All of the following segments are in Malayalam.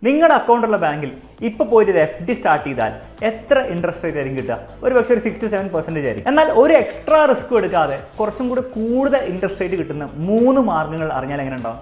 നിങ്ങളുടെ അക്കൗണ്ടുള്ള ബാങ്കിൽ ഇപ്പോൾ പോയിട്ട് ഒരു FD സ്റ്റാർട്ട് ചെയ്താൽ എത്ര ഇൻട്രസ്റ്റ് റേറ്റ് ആയിരിക്കും കിട്ടുക? ഒരു പക്ഷേ ഒരു 6 to 7% ആയിരിക്കും. എന്നാൽ ഒരു എക്സ്ട്രാ റിസ്ക് എടുക്കാതെ കുറച്ചും കൂടെ കൂടുതൽ ഇൻട്രസ്റ്റ് റേറ്റ് കിട്ടുന്ന 3 മാർഗ്ഗങ്ങൾ അറിഞ്ഞാൽ എങ്ങനെ ഉണ്ടാവും?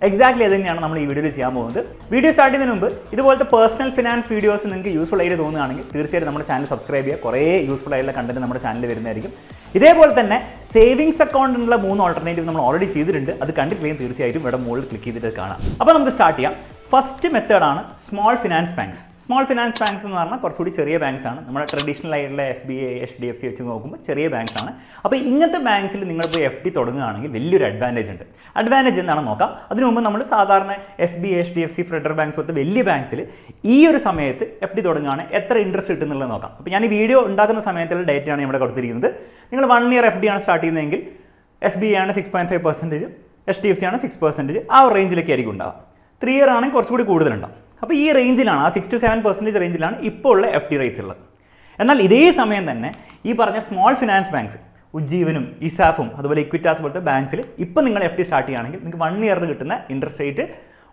എക്സാക്ട്ലി അത് തന്നെയാണ് നമ്മൾ ഈ വീഡിയോയിൽ ചെയ്യാൻ പോകുന്നത്. വീഡിയോ സ്റ്റാർട്ട് ചെയ്യുന്നതിന് മുമ്പ് ഇതുപോലത്തെ പേഴ്സണൽ ഫിനാൻസ് വീഡിയോസ് നിങ്ങൾക്ക് യൂസ്ഫുൾ ആയിട്ട് തോന്നുകയാണെങ്കിൽ തീർച്ചയായിട്ടും നമ്മുടെ ചാനൽ സബ്സ്ക്രൈബ് ചെയ്യുക. കുറേ യൂസ്ഫുൾ ആയിട്ടുള്ള കണ്ടന്റ് നമ്മുടെ ചാനലിൽ വരുന്നതായിരിക്കും. ഇതേപോലെ തന്നെ സേവിങ്സ് അക്കൗണ്ടിനുള്ള 3 ഓൾട്ടർനേറ്റീവ് നമ്മൾ ഓൾറെഡി ചെയ്തിട്ടുണ്ട്. അത് കണ്ടിട്ടില്ലെങ്കിൽ തീർച്ചയായിട്ടും ഇവിടെ മുകളിൽ ക്ലിക്ക് ചെയ്തിട്ട് കാണാം. അപ്പോൾ നമുക്ക് സ്റ്റാർട്ട് ചെയ്യാം. ഫസ്റ്റ് മെത്തേഡാണ് small finance banks. Small finance banks എന്ന് പറഞ്ഞാൽ കുറച്ചുകൂടി ചെറിയ ബാങ്ക്സ് ആണ്. നമ്മുടെ ട്രഡീഷണൽ ആയിട്ടുള്ള SBI, HDFC വെച്ച് നോക്കുമ്പോൾ ചെറിയ ബാങ്ക്സ് ആണ്. അപ്പോൾ ഇങ്ങനത്തെ ബാങ്ക്സിൽ നിങ്ങളിപ്പോൾ FD തുടങ്ങുകയാണെങ്കിൽ വലിയൊരു അഡ്വാൻറ്റേജ് ഉണ്ട്. അഡ്വാൻറ്റേജ് എന്താണെന്ന് നോക്കാം. അതിനു മുമ്പ് നമ്മൾ സാധാരണ SBI, HDFC, ഫെഡറൽ ബാങ്ക്സ് പോലത്തെ വലിയ ബാങ്ക്സിൽ ഈ ഒരു സമയത്ത് FD തുടങ്ങുകയാണ് എത്ര ഇൻട്രസ്റ്റ് കിട്ടുന്നുള്ളത് നോക്കാം. അപ്പോൾ ഞാൻ ഈ വീഡിയോ ഉണ്ടാക്കുന്ന സമയത്തുള്ള ഡേറ്റയാണ് ഇവിടെ കൊടുത്തിരിക്കുന്നത്. നിങ്ങൾ 1 year FD ആണ് സ്റ്റാർട്ട് ചെയ്യുന്നതെങ്കിൽ SBI ആണ് 6.5%, HDFC ആണ് 6%, ആ റേഞ്ചിലേക്ക് ആയിരിക്കും ഉണ്ടാവുക. 3 year ആണെങ്കിൽ കുറച്ചുകൂടി കൂടുതലുണ്ടാവും. അപ്പോൾ ഈ റേഞ്ചിലാണ്, ആ 6 to 7% റേഞ്ചിലാണ് ഇപ്പോൾ ഉള്ള FD റേറ്റ്സ് ഉള്ളത്. എന്നാൽ ഇതേ സമയം തന്നെ ഈ പറഞ്ഞ സ്മോൾ ഫിനാൻസ് ബാങ്ക്സ്, ഉജ്ജീവനും ഇസാഫും അതുപോലെ ഇക്വിറ്റാസ് പോലത്തെ ബാങ്ക്സിൽ ഇപ്പോൾ നിങ്ങൾ FD സ്റ്റാർട്ട് ചെയ്യുകയാണെങ്കിൽ നിങ്ങൾക്ക് 1 year കിട്ടുന്ന ഇൻട്രസ്റ്റ് റേറ്റ്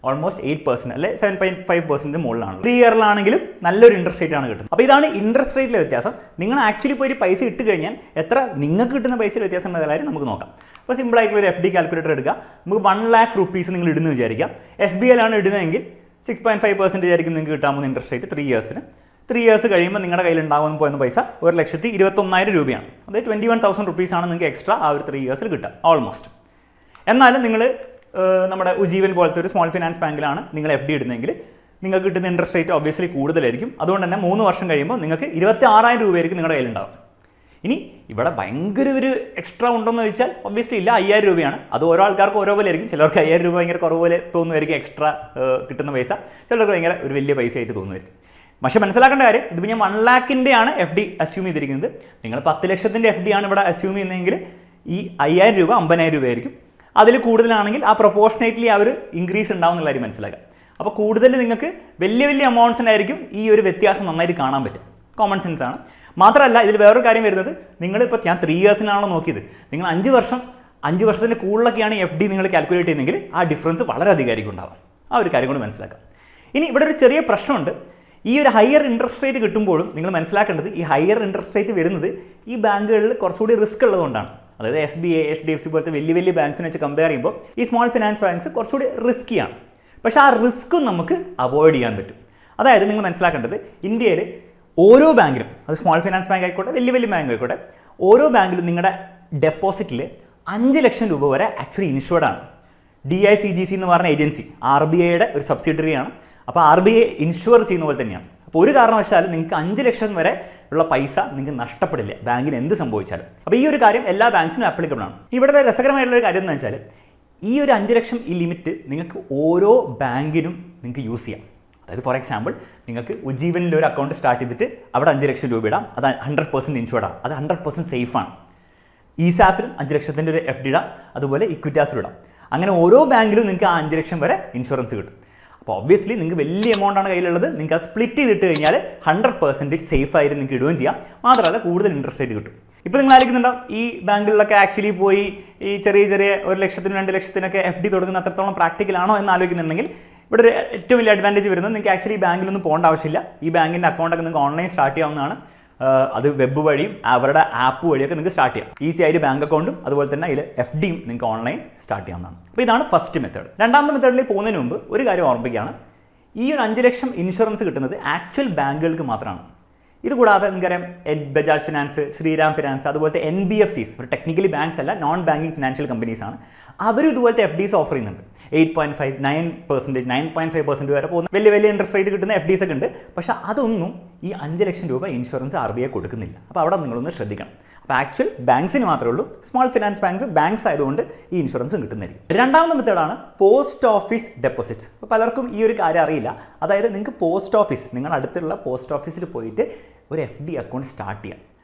ഓൾമോസ്റ്റ് 8% അല്ലെ 7.5% മുകളിലാണ്. 3 yearലാണെങ്കിലും നല്ലൊരു ഇൻട്രസ്റ്റ് റേറ്റ് ആണ് കിട്ടുന്നത്. അപ്പോൾ ഇതാണ് ഇൻട്രസ്റ്റ് റേറ്റിലെ വ്യത്യാസം. നിങ്ങൾ ആക്ച്വലി പോയിട്ട് പൈസ ഇട്ട് കഴിഞ്ഞാൽ എത്ര നിങ്ങൾക്ക് കിട്ടുന്ന പൈസയിൽ വ്യത്യാസം ഉള്ള കാര്യം നമുക്ക് നോക്കാം. അപ്പോൾ സിമ്പിൾ ആയിട്ടുള്ള ഒരു FD കാൽക്കുലേറ്റർ എടുക്കുക. നമുക്ക് 1 lakh rupees നിങ്ങൾ ഇടുന്നു വിചാരിക്കാം. SBIയിലാണ് ഇടുന്നതെങ്കിൽ 6.5% ആയിരിക്കും നിങ്ങൾക്ക് കിട്ടാൻ പോകുന്ന ഇൻട്രസ്റ്റ് റേറ്റ് 3 yearsന്. 3 years കഴിയുമ്പോൾ നിങ്ങളുടെ കയ്യിൽ ഉണ്ടാകുമെന്ന് പോകുന്ന പൈസ 1,21,000 രൂപയാണ്. അതായത് 21,000 rupees ആണ് നിങ്ങൾക്ക് എക്സ്ട്രാ ആ ഒരു 3 yearsൽ കിട്ടുക ഓൾമോസ്റ്റ്. എന്നാലും നിങ്ങൾ നമ്മുടെ ഉജ്ജീവൻ പോലത്തെ ഒരു സ്മോൾ ഫിനാൻസ് ബാങ്കിലാണ് നിങ്ങൾ FD ഇടുന്നതെങ്കിൽ നിങ്ങൾക്ക് കിട്ടുന്ന ഇൻട്രസ്റ്റ് റേറ്റ് ഒബ്വിയസ്ലി കൂടുതലായിരിക്കും. അതുകൊണ്ട് തന്നെ 3 വർഷം കഴിയുമ്പോൾ നിങ്ങൾക്ക് 26,000 രൂപയായിരിക്കും നിങ്ങളുടെ കയ്യിലുണ്ടാവും. ഇനി ഇവിടെ ഭയങ്കര ഒരു എക്സ്ട്രാ ഉണ്ടോയെന്ന് ചോദിച്ചാൽ ഒബ്വിയസ്ലി ഇല്ല, 5,000 രൂപയാണ്. അത് ഓരോ ആൾക്കാർക്ക് ഓരോ പോലെ ആയിരിക്കും. ചിലർക്ക് 5,000 രൂപ ഭയങ്കര കുറവ് പോലെ തോന്നുമായിരിക്കും എക്സ്ട്രാ കിട്ടുന്ന പൈസ, ചിലർക്ക് ഭയങ്കര ഒരു വലിയ പൈസ ആയിട്ട് തോന്നുമായിരിക്കും. പക്ഷേ മനസ്സിലാക്കേണ്ട കാര്യം, ഇതിപ്പോൾ ഞാൻ 1 lakhൻ്റെ ആണ് FD അസ്യൂം ചെയ്തിരിക്കുന്നത്. നിങ്ങൾ 10 ലക്ഷത്തിൻ്റെ FD ആണ് ഇവിടെ അസ്യൂം ചെയ്യുന്നതെങ്കിൽ ഈ 5,000 രൂപ 50,000 രൂപയായിരിക്കും. അതിൽ കൂടുതലാണെങ്കിൽ ആ പ്രൊപ്പോർഷനേറ്റ്ലി ആ ഒരു ഇൻക്രീസ് ഉണ്ടാവും എന്നുള്ള കാര്യം മനസ്സിലാക്കുക. അപ്പോൾ കൂടുതൽ നിങ്ങൾക്ക് വലിയ വലിയ എമൗണ്ട്സിനായിരിക്കും ഈ ഒരു വ്യത്യാസം നന്നായിട്ട് കാണാൻ പറ്റും. കോമൺ സെൻസ് ആണ്. മാത്രമല്ല ഇതിൽ വേറൊരു കാര്യം വരുന്നത്, നിങ്ങളിപ്പോൾ ഞാൻ 3 yearsനാണല്ലോ നോക്കിയത്, നിങ്ങൾ 5 വർഷത്തിൻ്റെ കൂടുതലൊക്കെയാണ് FD നിങ്ങൾ കാൽക്കുലേറ്റ് ചെയ്യുന്നതെങ്കിൽ ആ ഡിഫറൻസ് വളരെ അധികമായിരിക്കും ഉണ്ടാവും. ആ ഒരു കാര്യം കൂടി മനസ്സിലാക്കാം. ഇനി ഇവിടെ ഒരു ചെറിയ പ്രശ്നമുണ്ട്. ഈ ഒരു ഹയർ ഇൻട്രസ്റ്റ് റേറ്റ് കിട്ടുമ്പോഴും നിങ്ങൾ മനസ്സിലാക്കേണ്ടത്, ഈ ഹയർ ഇൻട്രസ്റ്റ് റേറ്റ് വരുന്നത് ഈ ബാങ്കുകളിൽ കുറച്ചുകൂടി റിസ്ക് ഉള്ളതുകൊണ്ടാണ്. അതായത് SBI, HDFC പോലത്തെ വലിയ വലിയ ബാങ്ക്സിനെ വെച്ച് കമ്പയർ ചെയ്യുമ്പോൾ ഈ സ്മോൾ ഫിനാൻസ് ബാങ്ക്സ് കുറച്ചുകൂടി റിസ്ക്കിയാണ്. പക്ഷേ ആ റിസ്ക്കും നമുക്ക് അവോയ്ഡ് ചെയ്യാൻ പറ്റും. അതായത് നിങ്ങൾ മനസ്സിലാക്കേണ്ടത്, ഇന്ത്യയിൽ ഓരോ ബാങ്കിലും, അത് സ്മോൾ ഫിനാൻസ് ബാങ്ക് ആയിക്കോട്ടെ വലിയ വലിയ ബാങ്ക് ആയിക്കോട്ടെ, ഓരോ ബാങ്കിലും നിങ്ങളുടെ ഡെപ്പോസിറ്റിൽ 5 ലക്ഷം രൂപ വരെ ആക്ച്വലി ഇൻഷുർഡ് ആണ്. DICGC എന്ന് പറഞ്ഞ ഏജൻസി RBIയുടെ ഒരു സബ്സിഡറിയാണ്. അപ്പോൾ RBI ഇൻഷുർ ചെയ്യുന്ന പോലെ തന്നെയാണ്. അപ്പോൾ ഒരു കാരണവശാലും നിങ്ങൾക്ക് 5 ലക്ഷം വരെ ഉള്ള പൈസ നിങ്ങൾക്ക് നഷ്ടപ്പെടില്ല ബാങ്കിന് എന്ത് സംഭവിച്ചാലും. അപ്പോൾ ഈ ഒരു കാര്യം എല്ലാ ബാങ്ക്സിനും ആപ്ലിക്കബിൾ ആണ്. ഇവിടുത്തെ രസകരമായിട്ടുള്ള ഒരു കാര്യം എന്ന് വെച്ചാൽ, ഈ ഒരു 5 ലക്ഷം ഈ ലിമിറ്റ് നിങ്ങൾക്ക് ഓരോ ബാങ്കിനും നിങ്ങൾക്ക് യൂസ് ചെയ്യാം. അതായത് ഫോർ എക്സാമ്പിൾ നിങ്ങൾക്ക് ഉജ്ജീവനിൽ ഒരു അക്കൗണ്ട് സ്റ്റാർട്ട് ചെയ്തിട്ട് അവിടെ 5 ലക്ഷം രൂപ ഇടാം. അത് 100% ഇൻഷുർഡ് ആണ്. അത് 100% സേഫാണ്. ഇസാഫിലും 5 ലക്ഷത്തിൻ്റെ ഒരു FD ഇടാം. അതുപോലെ ഇക്വിറ്റാസിലും ഇടാം. അങ്ങനെ ഓരോ ബാങ്കിലും നിങ്ങൾക്ക് ആ 5 ലക്ഷം വരെ ഇൻഷുറൻസ് കിട്ടും. അപ്പോൾ ഒബ്വിയസ്ലി നിങ്ങൾക്ക് വലിയ എമൗണ്ടാണ് കയ്യിലുള്ളത്. നിങ്ങൾക്ക് ആ സ്പ്ലിറ്റ് ചെയ്തിട്ട് കഴിഞ്ഞാൽ 100% സേഫ് ആയിട്ട് നിങ്ങൾക്ക് ഇടുകയും ചെയ്യാം. മാത്രമല്ല കൂടുതൽ ഇൻട്രസ്റ്റ് റേറ്റ് കിട്ടും. ഇപ്പോൾ നിങ്ങൾ ആലോചിക്കുന്നുണ്ടാവും, ഈ ബാങ്കുകളിലൊക്കെ ആക്ച്വലി പോയി ഈ ചെറിയ 1 ലക്ഷത്തിനും 2 ലക്ഷത്തിനൊക്കെ FD തുടങ്ങുന്ന അത്രത്തോളം പ്രാക്ടിക്കലാണോ എന്ന് ആലോചിക്കുന്നുണ്ടെങ്കിൽ, ഇവിടെ ഒരു ഏറ്റവും വലിയ അഡ്വാൻറ്റേജ് വരുന്നത്, നിങ്ങൾക്ക് ആക്ച്വലി ബാങ്കിലൊന്നും പോകേണ്ട ആവശ്യമില്ല. ഈ ബാങ്കിൻ്റെ അക്കൗണ്ടൊക്കെ നിങ്ങൾക്ക് ഓൺലൈൻ സ്റ്റാർട്ട് ചെയ്യാവുന്നതാണ്. അത് വെബ് വഴിയും അവരുടെ ആപ്പ് വഴിയൊക്കെ നിങ്ങൾക്ക് സ്റ്റാർട്ട് ചെയ്യാം. ഈസി ആയിട്ട് ബാങ്ക് അക്കൗണ്ടും അതുപോലെ തന്നെ അതിൽ FDയും നിങ്ങൾക്ക് ഓൺലൈൻ സ്റ്റാർട്ട് ചെയ്യാവുന്നതാണ്. അപ്പോൾ ഇതാണ് ഫസ്റ്റ് മെത്തേഡ്. രണ്ടാമത്തെ മെത്തേഡിലേക്ക് പോകുന്നതിന് മുമ്പ് ഒരു കാര്യം ഓർമ്മിക്കുകയാണ്, ഈ ഒരു 5 ലക്ഷം ഇൻഷുറൻസ് കിട്ടുന്നത് ആക്ച്വൽ ബാങ്കുകൾക്ക് മാത്രമാണ്. ഇതുകൂടാതെ നിങ്ങൾക്കറിയാം ബജാജ് ഫിനാൻസ്, ശ്രീരാം ഫിനാൻസ്, അതുപോലത്തെ NBFCs, ഒരു ടെക്നിക്കലി ബാങ്ക്സ് അല്ല, നോൺ ബാങ്കിങ് ഫിനാൻഷ്യൽ കമ്പനീസ് ആണ്. അവരും ഇതുപോലത്തെ FDs ഓഫർ ചെയ്യുന്നുണ്ട്. 8.5, 9%, 9.5% വരെ പോകുന്ന വലിയ വലിയ ഇൻട്രസ്റ്റ് റേറ്റ് കിട്ടുന്ന FDs ഒക്കെ ഉണ്ട്. പക്ഷേ അതൊന്നും ഈ 5 ലക്ഷം രൂപ ഇൻഷുറൻസ് RBI കൊടുക്കുന്നില്ല. അപ്പോൾ അവിടെ നിങ്ങളൊന്ന് ശ്രദ്ധിക്കണം. അപ്പോൾ ആക്ച്വൽ ബാങ്ക്സിന് മാത്രമേ ഉള്ളൂ. സ്മോൾ ഫിനാൻസ് ബാങ്ക്സ് ആയതുകൊണ്ട് ഈ ഇൻഷുറൻസ് കിട്ടുന്നതായിരിക്കും. രണ്ടാമത്തെ മെത്തേഡാണ് പോസ്റ്റ് ഓഫീസ് ഡെപ്പോസിറ്റ്സ്. അപ്പോൾ പലർക്കും ഈ ഒരു കാര്യം അറിയില്ല. അതായത് നിങ്ങൾക്ക് പോസ്റ്റ് ഓഫീസ്, നിങ്ങൾ അടുത്തുള്ള പോസ്റ്റ് ഓഫീസിൽ പോയിട്ട് ഒരു FD അക്കൗണ്ട് സ്റ്റാർട്ട് ചെയ്യാം.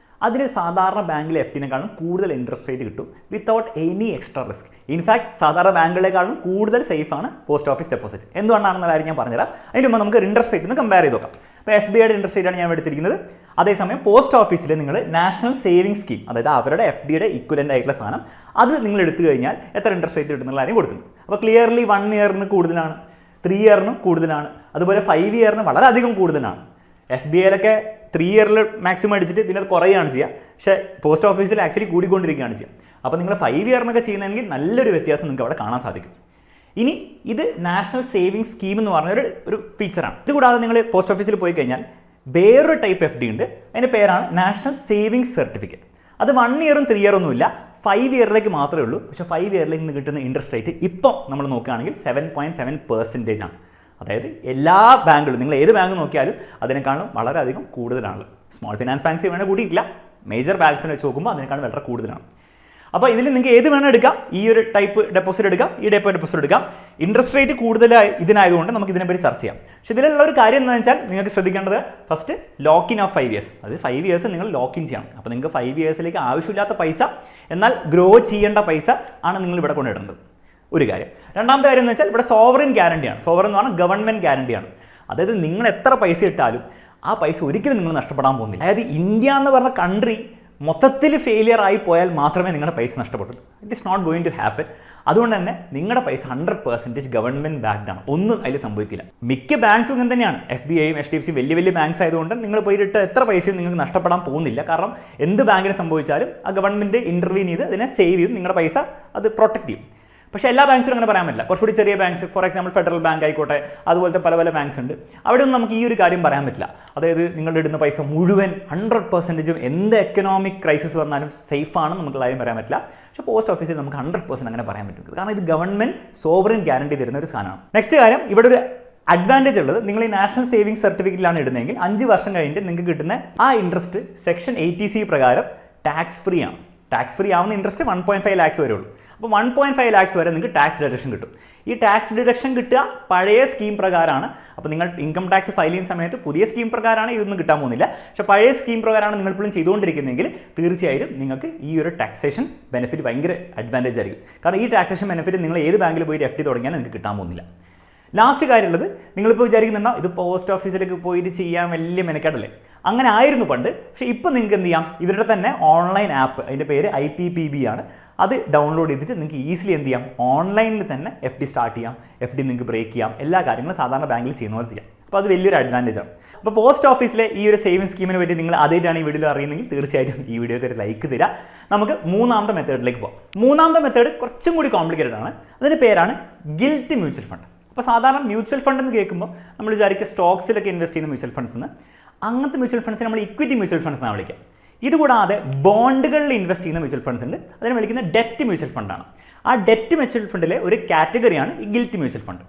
അതിന് സാധാരണ ബാങ്കിലെ FDനേക്കാളും കൂടുതൽ ഇൻട്രസ്റ്റ് റേറ്റ് കിട്ടും without any extra risk. In fact സാധാരണ ബാങ്കുകളെക്കാളും കൂടുതൽ സേഫാണ് പോസ്റ്റ് ഓഫീസ് ഡെപ്പോസിറ്റ്. എന്തുകൊണ്ടാണെന്ന കാര്യം ഞാൻ പറഞ്ഞുതരാം. അതിന് മുമ്പ് നമുക്ക് ഇൻട്രസ്റ്റ് റേറ്റ് ഒന്ന് കമ്പയർ ചെയ്ത് നോക്കാം. അപ്പോൾ SBIയുടെ ഇൻട്രസ്റ്റ് റേറ്റാണ് ഞാൻ എടുത്തിരിക്കുന്നത്. അതേസമയം പോസ്റ്റ് ഓഫീസിൽ നിങ്ങൾ നാഷണൽ സേവിങ്സ് സ്കീം, അതായത് അവരുടെ FDയുടെ ഇക്വലൻ്റ് ആയിട്ടുള്ള സാധനം, അത് നിങ്ങൾ എടുത്തു കഴിഞ്ഞാൽ എത്ര ഇൻട്രസ്റ്റ് റേറ്റ് കിട്ടുന്നുള്ള കാര്യം കൊടുക്കുന്നു. അപ്പോൾ ക്ലിയർലി 1 yearന് കൂടുതലാണ്. 3 ഇയറിനും കൂടുതലാണ്, അതുപോലെ 5 ഇയറിന് വളരെയധികം കൂടുതലാണ്. SBIയിലൊക്കെ 3 ഇയറിൽ മാക്സിമം അടിച്ചിട്ട് പിന്നെ അത് കുറയുകയാണ് ചെയ്യുക. പക്ഷേ പോസ്റ്റ് ഓഫീസിൽ ആക്ച്വലി കൂടിക്കൊണ്ടിരിക്കുകയാണ് ചെയ്യുക. അപ്പോൾ നിങ്ങൾ 5 ഇയറിനൊക്കെ ചെയ്യുന്നതെങ്കിൽ നല്ലൊരു വ്യത്യാസം നിങ്ങൾക്ക് അവിടെ കാണാൻ സാധിക്കും. ഇനി ഇത് നാഷണൽ സേവിങ്സ് സ്കീം എന്ന് പറഞ്ഞ ഒരു ഫീച്ചറാണ്. ഇതുകൂടാതെ നിങ്ങൾ പോസ്റ്റ് ഓഫീസിൽ പോയി കഴിഞ്ഞാൽ വേറൊരു ടൈപ്പ് FD ഉണ്ട്. അതിൻ്റെ പേരാണ് നാഷണൽ സേവിങ്സ് സർട്ടിഫിക്കറ്റ്. അത് 1 ഇയറും 3 ഇയറും ഒന്നുമില്ല, 5 ഇയറിലേക്ക് മാത്രമേ ഉള്ളൂ. പക്ഷേ 5 ഇയറിലേക്ക് നിന്ന് കിട്ടുന്ന ഇൻട്രസ്റ്റ് റേറ്റ് ഇപ്പം നമ്മൾ നോക്കുകയാണെങ്കിൽ 7.7% ആണ്. അതായത് എല്ലാ ബാങ്കുകളും, നിങ്ങൾ ഏത് ബാങ്ക് നോക്കിയാലും അതിനേക്കാളും വളരെയധികം കൂടുതലാണ്. സ്മോൾ ഫിനാൻസ് ബാങ്ക്സ് വേണേൽ കൂടിയിട്ടില്ല, മേജർ ബാങ്ക്സിനെ വെച്ച് നോക്കുമ്പോൾ അതിനേക്കാളും വളരെ കൂടുതലാണ്. അപ്പോൾ ഇതിൽ നിങ്ങൾക്ക് ഏത് വേണം എടുക്കാം, ഈ ഒരു ടൈപ്പ് ഡെപ്പോസിറ്റ് എടുക്കാം, ഈ ടൈപ്പ് ഡെപ്പോസിറ്റ് എടുക്കാം. ഇൻട്രസ്റ്റ് റേറ്റ് കൂടുതലായി ഇതിനായതുകൊണ്ട് നമുക്ക് ഇതിനെപ്പറ്റി ചർച്ച ചെയ്യാം. പക്ഷേ ഇതിലുള്ള ഒരു കാര്യം എന്താണെന്ന് വെച്ചാൽ നിങ്ങൾക്ക് ശ്രദ്ധിക്കേണ്ടത് first lock in of 5 years. അത് 5 ഇയേഴ്സ് നിങ്ങൾ ലോക്ക് ഇൻ ചെയ്യണം. അപ്പോൾ നിങ്ങൾക്ക് 5 ഇയേഴ്സിലേക്ക് ആവശ്യമില്ലാത്ത പൈസ എന്നാൽ ഗ്രോ ചെയ്യേണ്ട പൈസ ആണ് നിങ്ങൾ ഇവിടെ കൊണ്ടിടേണ്ടത്. ഒരു കാര്യം. രണ്ടാമത്തെ കാര്യം എന്ന് വെച്ചാൽ ഇവിടെ സോവറിൻ ഗ്യാരണ്ടിയാണ്. സോവറിൻ എന്ന് പറഞ്ഞാൽ ഗവൺമെൻറ് ഗ്യാരണ്ടിയാണ്. അതായത് നിങ്ങൾ എത്ര പൈസ ഇട്ടാലും ആ പൈസ ഒരിക്കലും നിങ്ങൾ നഷ്ടപ്പെടാൻ പോകുന്നില്ല. അതായത് ഇന്ത്യ എന്ന് പറഞ്ഞ കൺട്രി മൊത്തത്തിൽ ഫെയിലിയർ ആയി പോയാൽ മാത്രമേ നിങ്ങളുടെ പൈസ നഷ്ടപ്പെട്ടുള്ളൂ. It is not going to happen. അതുകൊണ്ട് തന്നെ നിങ്ങളുടെ പൈസ 100% ഗവൺമെൻറ് ബാക്ക്ഡ് ആണ്. ഒന്നും അതിൽ സംഭവിക്കില്ല. മിക്ക ബാങ്ക്സും ഇങ്ങനെ തന്നെയാണ്. SBIയും HDFC വലിയ വലിയ ബാങ്ക്സ് ആയതുകൊണ്ട് നിങ്ങൾ പോയിട്ട് എത്ര പൈസയും നിങ്ങൾക്ക് നഷ്ടപ്പെടാൻ പോകുന്നില്ല. കാരണം എന്ത് ബാങ്കിന് സംഭവിച്ചാലും ആ ഗവൺമെൻറ് ഇൻ്റർവീൻ ചെയ്ത് അതിനെ സേവ് ചെയ്യും, നിങ്ങളുടെ പൈസ അത് പ്രൊട്ടക്ട് ചെയ്യും. പക്ഷേ എല്ലാ ബാങ്ക്സിലും അങ്ങനെ പറയാൻ പറ്റില്ല. കുറച്ചുകൂടി ചെറിയ banks, for example federal bank ആയിക്കോട്ടെ, അതുപോലത്തെ പല പല ബാങ്ക്സ് ഉണ്ട്. അവിടെയൊന്നും നമുക്ക് ഈ ഒരു കാര്യം പറയാൻ പറ്റില്ല. അതായത് നിങ്ങളുടെ ഇടുന്ന പൈസ മുഴുവൻ 100% എന്ത് എക്കണോമിക് ക്രൈസിസ് വന്നാലും സേഫാണ് നമുക്ക് കാര്യം പറയാൻ പറ്റില്ല. പക്ഷേ പോസ്റ്റ് ഓഫീസിൽ നമുക്ക് 100% അങ്ങനെ പറയാൻ പറ്റും. കാരണം ഇത് ഗവൺമെൻറ് സോവറിൻ ഗ്യാരണ്ടി തരുന്ന ഒരു സാധനമാണ്. നെക്സ്റ്റ് കാര്യം, ഇവിടെ ഒരു അഡ്വാൻറ്റേജ് ഉള്ളത്, നിങ്ങൾ ഈ നാഷണൽ സേവിങ്സ് സർട്ടിഫിക്കറ്റിലാണ് ഇടുന്നതെങ്കിൽ 5 വർഷം കഴിഞ്ഞിട്ട് നിങ്ങൾക്ക് കിട്ടുന്ന ആ ഇൻട്രസ്റ്റ് സെക്ഷൻ 80C പ്രകാരം ടാക്സ് ഫ്രീ ആണ്. ടാക്സ് ഫ്രീ ആവുന്ന ഇൻട്രസ്റ്റ് 1.5 lakhs വരെ ഉള്ളൂ. അപ്പോൾ 1.5 lakhs വരെ നിങ്ങൾക്ക് ടാക്സ് ഡിഡക്ഷൻ കിട്ടും. ഈ ടാക്സ് ഡിഡക്ഷൻ കിട്ടുക പഴയ സ്കീം പ്രകാരമാണ്. അപ്പോൾ നിങ്ങൾ ഇൻകം ടാക്സ് ഫയൽ ചെയ്യുന്ന സമയത്ത് പുതിയ സ്കീം പ്രകാരമാണ് ഇതൊന്നും കിട്ടാൻ പോകുന്നില്ല. പക്ഷേ പഴയ സ്കീം പ്രകാരമാണ് നിങ്ങൾ ഇപ്പോഴും ചെയ്തുകൊണ്ടിരിക്കുന്നതെങ്കിൽ തീർച്ചയായും നിങ്ങൾക്ക് ഈ ഒരു ടാക്സേഷൻ ബെനിഫിറ്റ് ഭയങ്കര അഡ്വാൻറ്റേജ് ആയിരിക്കും. കാരണം ഈ ടാക്സേഷൻ ബെനിഫിറ്റ് നിങ്ങൾ ഏത് ബാങ്കിൽ പോയിട്ട് FD തുടങ്ങിയാൽ നിങ്ങൾക്ക് കിട്ടാൻ പോകുന്നില്ല. ലാസ്റ്റ് കാര്യമുള്ളത്, നിങ്ങളിപ്പോൾ വിചാരിക്കുന്നുണ്ടോ ഇത് പോസ്റ്റ് ഓഫീസിലേക്ക് പോയിട്ട് ചെയ്യാൻ വലിയ മെനക്കേടല്ലേ? അങ്ങനെ ആയിരുന്നു പണ്ട്. പക്ഷേ ഇപ്പോൾ നിങ്ങൾക്ക് എന്ത് ചെയ്യാം, ഇവരുടെ തന്നെ ഓൺലൈൻ ആപ്പ്, അതിൻ്റെ പേര് IPPB ആണ്. അത് ഡൗൺലോഡ് ചെയ്തിട്ട് നിങ്ങൾക്ക് ഈസിലി എന്ത് ചെയ്യാം, ഓൺലൈനിൽ തന്നെ FD സ്റ്റാർട്ട് ചെയ്യാം, FD നിങ്ങൾക്ക് ബ്രേക്ക് ചെയ്യാം, എല്ലാ കാര്യങ്ങളും സാധാരണ ബാങ്കിൽ ചെയ്യുന്ന പോലെ ചെയ്യാം. അപ്പോൾ അത് വലിയൊരു അഡ്വാൻറ്റേജ് ആണ്. അപ്പോൾ പോസ്റ്റ് ഓഫീസിലെ ഈ ഒരു സേവിംഗ് സ്കീമിനെ പറ്റി നിങ്ങൾ ആദ്യമായിട്ടാണ് ഈ വീഡിയോയിൽ അറിയുന്നെങ്കിൽ തീർച്ചയായിട്ടും ഈ വീഡിയോക്ക് ഒരു ലൈക്ക് തരിക. നമുക്ക് മൂന്നാമത്തെ മെത്തേഡിലേക്ക് പോകാം. മൂന്നാമത്തെ മെത്തേഡ് കുറച്ചും കൂടി കോംപ്ലിക്കേറ്റഡ് ആണ്. അതിൻ്റെ പേരാണ് ഗിൽറ്റ് മ്യൂച്വൽ ഫണ്ട്. അപ്പോൾ സാധാരണ മ്യൂച്വൽ ഫണ്ട് എന്ന് കേൾക്കുമ്പോൾ നമ്മൾ വിചാരിക്കുക സ്റ്റോക്സിലൊക്കെ ഇൻവെസ്റ്റ് ചെയ്യുന്ന മ്യൂച്വൽ ഫണ്ട്സ് എന്ന്. അങ്ങനത്തെ മ്യൂച്വൽ ഫണ്ട്സിനെ നമ്മൾ ഇക്വിറ്റി മ്യൂച്വൽ ഫണ്ട്സ് എന്നാണ് വിളിക്കുക. ഇതുകൂടാതെ ബോണ്ടുകളിൽ ഇൻവെസ്റ്റ് ചെയ്യുന്ന മ്യൂച്വൽ ഫണ്ട്സ് ഉണ്ട്. അതിനെ വിളിക്കുന്ന ഡെറ്റ് മ്യൂച്വൽ ഫണ്ടാണ്. ആ ഡെറ്റ് മ്യൂച്വൽ ഫണ്ടിലെ ഒരു കാറ്റഗറിയാണ് ഈ ഗിൽറ്റ് മ്യൂച്വൽ ഫണ്ട്.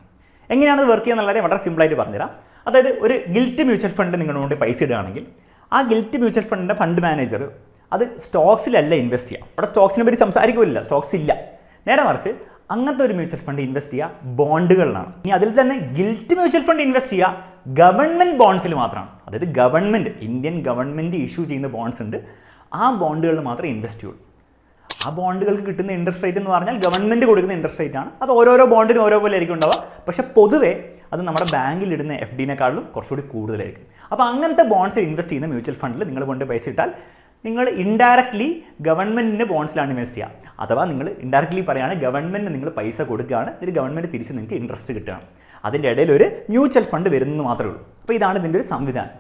എങ്ങനെയാണ് അത് വർക്ക് ചെയ്യുക വളരെ സിമ്പിളായിട്ട് പറഞ്ഞുതരാം. അതായത് ഒരു ഗിൽറ്റ് മ്യൂച്വൽ ഫണ്ട് നിങ്ങളുടെ കൊണ്ട് പൈസ ഇടുകയാണെങ്കിൽ ആ ഗിൽറ്റ് മ്യൂച്വൽ ഫണ്ടിൻ്റെ ഫണ്ട് മാനേജർ അത് സ്റ്റോക്സിലല്ല ഇൻവെസ്റ്റ് ചെയ്യുക. അവിടെ സ്റ്റോക്സിനെ പറ്റി സംസാരിക്കില്ല, സ്റ്റോക്സ് ഇല്ല. നേരെ മറിച്ച് അങ്ങനത്തെ ഒരു മ്യൂച്വൽ ഫണ്ട് ഇൻവെസ്റ്റ് ചെയ്യുക ബോണ്ടുകളിലാണ്. ഇനി അതിൽ തന്നെ ഗിൽറ്റ് മ്യൂച്വൽ ഫണ്ട് ഇൻവെസ്റ്റ് ചെയ്യുക ഗവൺമെൻറ് ബോണ്ട്സിൽ മാത്രമാണ്. അതായത് ഗവൺമെൻറ്, ഇന്ത്യൻ ഗവൺമെൻറ് ഇഷ്യൂ ചെയ്യുന്ന ബോണ്ട്സ് ഉണ്ട്, ആ ബോണ്ടുകളിൽ മാത്രമേ ഇൻവെസ്റ്റ് ചെയ്യുള്ളൂ. ആ ബോണ്ടുകൾക്ക് കിട്ടുന്ന ഇൻട്രസ്റ്റ് റേറ്റ് എന്ന് പറഞ്ഞാൽ ഗവൺമെൻറ് കൊടുക്കുന്ന ഇൻട്രസ്റ്റ് റേറ്റ് ആണ്. അത് ഓരോരോ ബോണ്ടിനും ഓരോ പോലെ ആയിരിക്കും ഉണ്ടാവുക. പക്ഷേ പൊതുവേ അത് നമ്മുടെ ബാങ്കിൽ ഇടുന്ന FDനേക്കാളും കുറച്ചുകൂടി കൂടുതലായിരിക്കും. അപ്പോൾ അങ്ങനത്തെ ബോണ്ട്സിൽ ഇൻവെസ്റ്റ് ചെയ്യുന്ന മ്യൂച്വൽ ഫണ്ടിൽ നിങ്ങൾ കൊണ്ട് പൈസ ഇട്ടാൽ നിങ്ങൾ ഇൻഡയറക്ട്ലി ഗവൺമെൻറ്റിൻ്റെ ബോണ്ട്സിലാണ് ഇൻവെസ്റ്റ് ചെയ്യുക. അഥവാ നിങ്ങൾ ഇൻഡയറക്ട്ലി പറയുകയാണ് ഗവൺമെൻറ്റിന് നിങ്ങൾ പൈസ കൊടുക്കുകയാണ്, ഇതിൽ ഗവൺമെൻറ് തിരിച്ച് നിങ്ങൾക്ക് ഇൻട്രസ്റ്റ് കിട്ടുകയാണ്. അതിൻ്റെ ഇടയിൽ ഒരു മ്യൂച്വൽ ഫണ്ട് വരുന്നത് മാത്രമേ ഉള്ളൂ. അപ്പോൾ ഇതാണ് ഇതിൻ്റെ ഒരു സംവിധാനം.